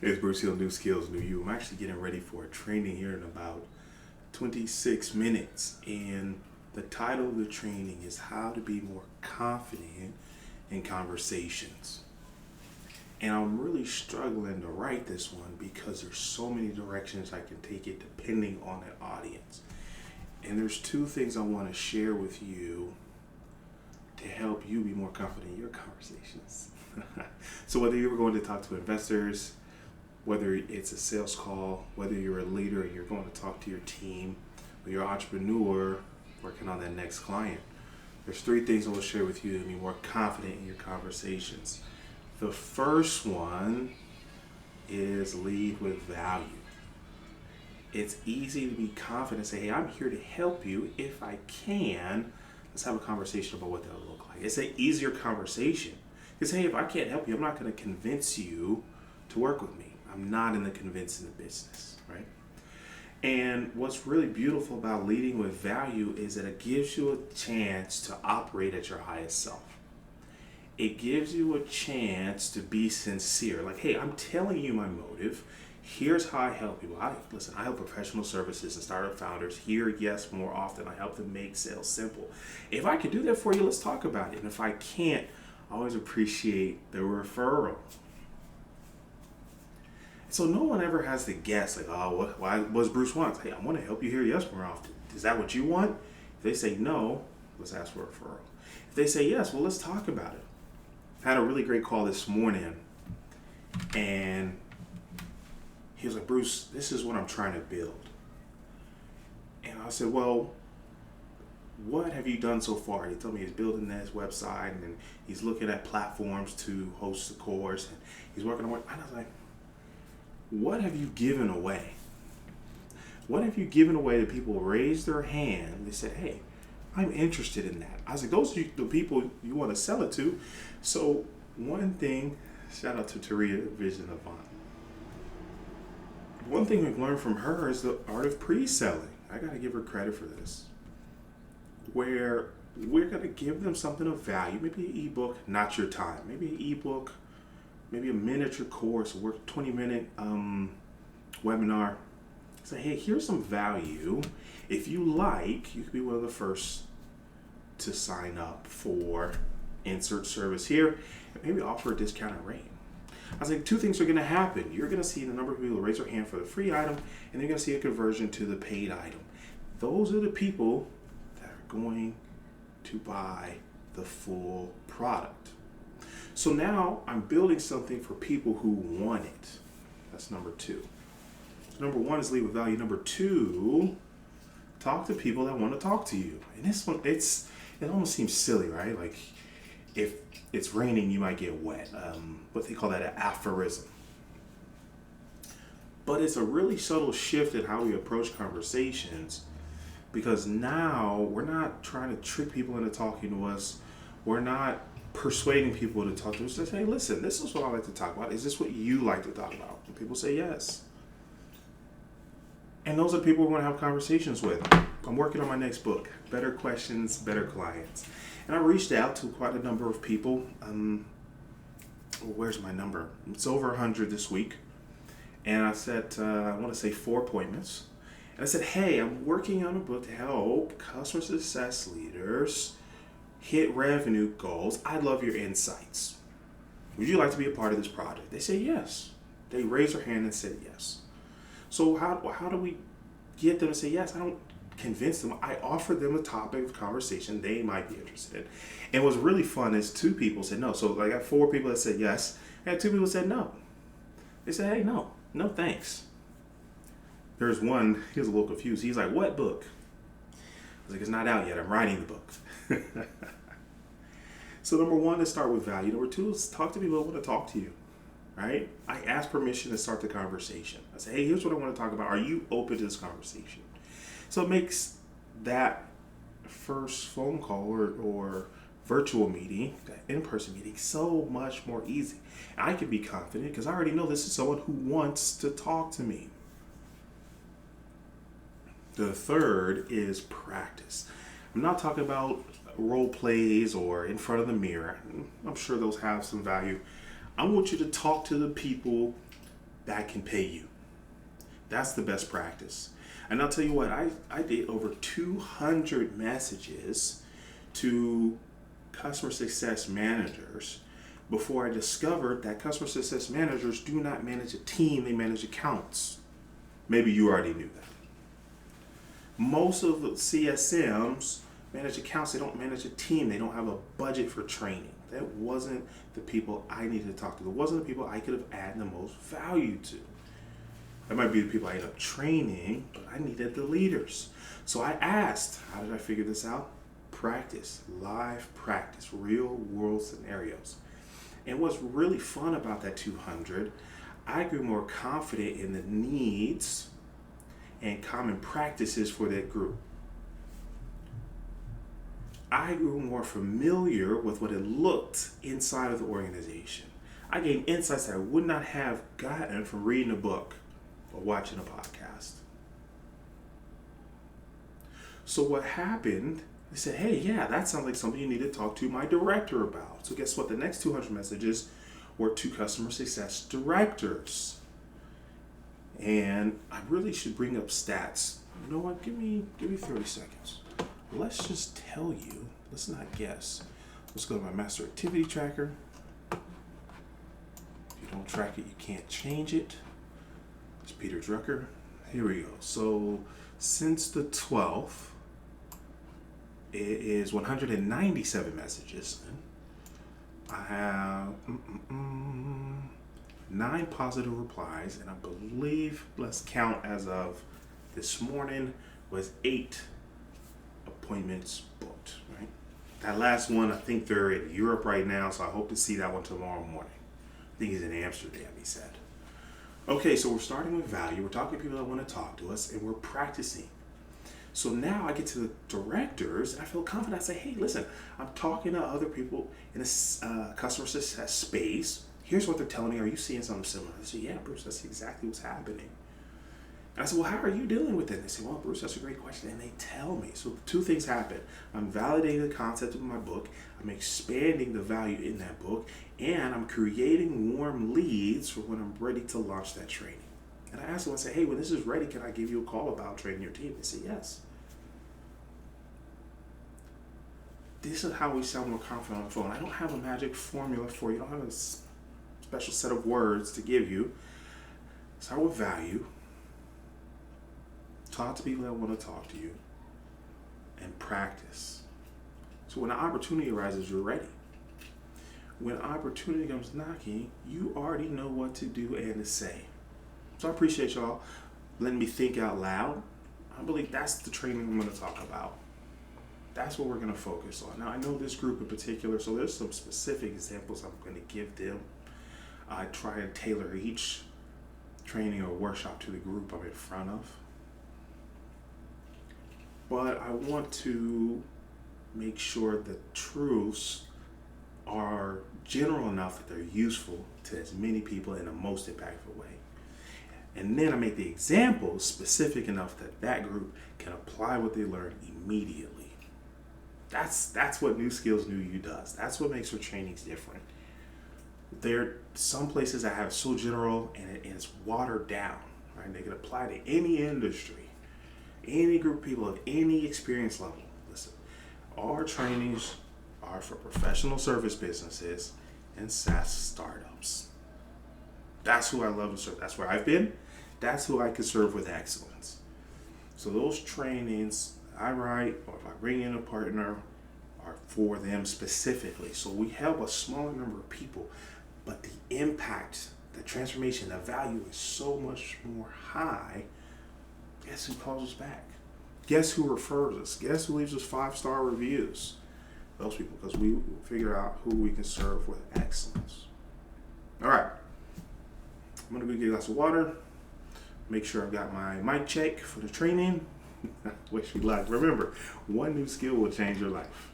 It's Bruce Hill, New Skills, New You. I'm actually getting ready for a training here in about 26 minutes. And the title of the training is How to Be More Confident in Conversations. And I'm really struggling to write this one because there's so many directions I can take it depending on the audience. And there's two things I want to share with you to help you be more confident in your conversations. So whether you're going to talk to investors, whether it's a sales call, whether you're a leader and you're going to talk to your team, or you're an entrepreneur working on that next client, there's three things I will share with you to be more confident in your conversations. The first one is lead with value. It's easy to be confident and say, hey, I'm here to help you. If I can, let's have a conversation about what that will look like. It's an easier conversation. Because, hey, if I can't help you, I'm not going to convince you to work with me. I'm not in the convincing business, right? And what's really beautiful about leading with value is that it gives you a chance to operate at your highest self. It gives you a chance to be sincere. Like, hey, I'm telling you my motive. Here's how I help people. I help professional services and startup founders here, yes, more often. I help them make sales simple. If I can do that for you, let's talk about it. And if I can't, I always appreciate the referral. So no one ever has to guess, like, oh, why was Bruce wants? Hey, I want to help you here, yes, more often. Is that what you want? If they say no, let's ask for a referral. If they say yes, well, let's talk about it. I had a really great call this morning, and he was like, Bruce, this is what I'm trying to build. And I said, well, what have you done so far? He told me he's building this website, and he's looking at platforms to host the course, and he's working on it. And I was like, what have you given away? What have you given away that people raised their hand? They said, hey, I'm interested in that. I was like, those are the people you want to sell it to. So one thing, shout out to Taria Vision Avant. One thing we've learned from her is the art of pre-selling. I got to give her credit for this. Where we're going to give them something of value, maybe an ebook, not your time, maybe an ebook, maybe a miniature course, a 20-minute webinar. Say, hey, here's some value. If you like, you could be one of the first to sign up for insert service here, and maybe offer a discounted rate. I was like, two things are going to happen. You're going to see the number of people raise their hand for the free item, and you're going to see a conversion to the paid item. Those are the people that are going to buy the full product. So now I'm building something for people who want it. That's number two. So number one is lead with value. Number two, talk to people that want to talk to you. And this one, it almost seems silly, right? Like, if it's raining, you might get wet. What they call that, an aphorism. But it's a really subtle shift in how we approach conversations, because now we're not trying to trick people into talking to us. We're not persuading people to talk to us. Just, hey, listen, this is what I like to talk about. Is this what you like to talk about? And people say yes. And those are the people we're going to have conversations with. I'm working on my next book, Better Questions, Better Clients. And I reached out to quite a number of people. Where's my number? It's over 100 this week. And I said, I want to say 4 appointments. And I said, hey, I'm working on a book to help customer success leaders hit revenue goals. I'd love your insights. Would you like to be a part of this project? They say yes. They raised their hand and said yes. So how do we get them to say yes? I don't convince them. I offer them a topic of conversation they might be interested in. And what's really fun is 2 people said no. So I got 4 people that said yes, and 2 people said no. They said, hey, no thanks. There's one, he was a little confused. He's like, what book? I was like, it's not out yet. I'm writing the book. So number one is start with value. Number 2 is talk to people who want to talk to you. Right? I ask permission to start the conversation. I say, hey, here's what I want to talk about. Are you open to this conversation? So it makes that first phone call or virtual meeting, that in-person meeting, so much more easy. And I can be confident because I already know this is someone who wants to talk to me. The third is practice. I'm not talking about role plays or in front of the mirror. I'm sure those have some value. I want you to talk to the people that can pay you. That's the best practice. And I'll tell you what, I did over 200 messages to customer success managers before I discovered that customer success managers do not manage a team, they manage accounts. Maybe you already knew that. Most of the CSMs manage accounts, they don't manage a team, they don't have a budget for training. That wasn't the people I needed to talk to. That wasn't the people I could have added the most value to. That might be the people I ended up training, but I needed the leaders. So I asked, how did I figure this out? Practice, live practice, real world scenarios. And what's really fun about that 200, I grew more confident in the needs and common practices for that group. I grew more familiar with what it looked inside of the organization. I gained insights that I would not have gotten from reading a book or watching a podcast. So what happened, they said, hey, yeah, that sounds like something you need to talk to my director about. So guess what? The next 200 messages were to customer success directors. And I really should bring up stats. You know what? Give me 30 seconds. Let's just tell you. Let's not guess. Let's go to my master activity tracker. If you don't track it, you can't change it. It's Peter Drucker. Here we go. So since the 12th, it is 197 messages. I have 9 positive replies, and I believe, let's count as of this morning, was 8 appointments booked, right? That last one, I think they're in Europe right now, so I hope to see that one tomorrow morning. I think he's in Amsterdam, he said. Okay, so we're starting with value. We're talking to people that want to talk to us, and we're practicing. So now I get to the directors, I feel confident. I say, hey, listen, I'm talking to other people in a customer success space. Here's what they're telling me. Are you seeing something similar? They say, yeah, Bruce, that's exactly what's happening. And I said, well, how are you dealing with it? And they say, well, Bruce, that's a great question. And they tell me. So 2 things happen. I'm validating the concept of my book. I'm expanding the value in that book. And I'm creating warm leads for when I'm ready to launch that training. And I ask them, I say, hey, when this is ready, can I give you a call about training your team? They say, yes. This is how we sound more confident on the phone. I don't have a magic formula for you. I don't have a special set of words to give you. Start with value. Talk to people that want to talk to you. And practice. So when an opportunity arises, you're ready. When opportunity comes knocking, you already know what to do and to say. So I appreciate y'all letting me think out loud. I believe that's the training I'm going to talk about. That's what we're going to focus on. Now, I know this group in particular, so there's some specific examples I'm going to give them. I try and tailor each training or workshop to the group I'm in front of. But I want to make sure the truths are general enough that they're useful to as many people in the most impactful way. And then I make the examples specific enough that that group can apply what they learned immediately. That's what New Skills New You does. That's what makes our trainings different. There are some places that have so general and it's watered down, right? They can apply to any industry, any group of people of any experience level. Listen, our trainings are for professional service businesses and SaaS startups. That's who I love to serve. That's where I've been. That's who I can serve with excellence. So those trainings I write, or if I bring in a partner, are for them specifically. So we help a smaller number of people, but the impact, the transformation, the value is so much more high. Guess who calls us back? Guess who refers us? Guess who leaves us 5-star reviews? Those people, because we figure out who we can serve with excellence. All right. I'm going to go get a glass of water. Make sure I've got my mic check for the training. Wish you luck. Remember, one new skill will change your life.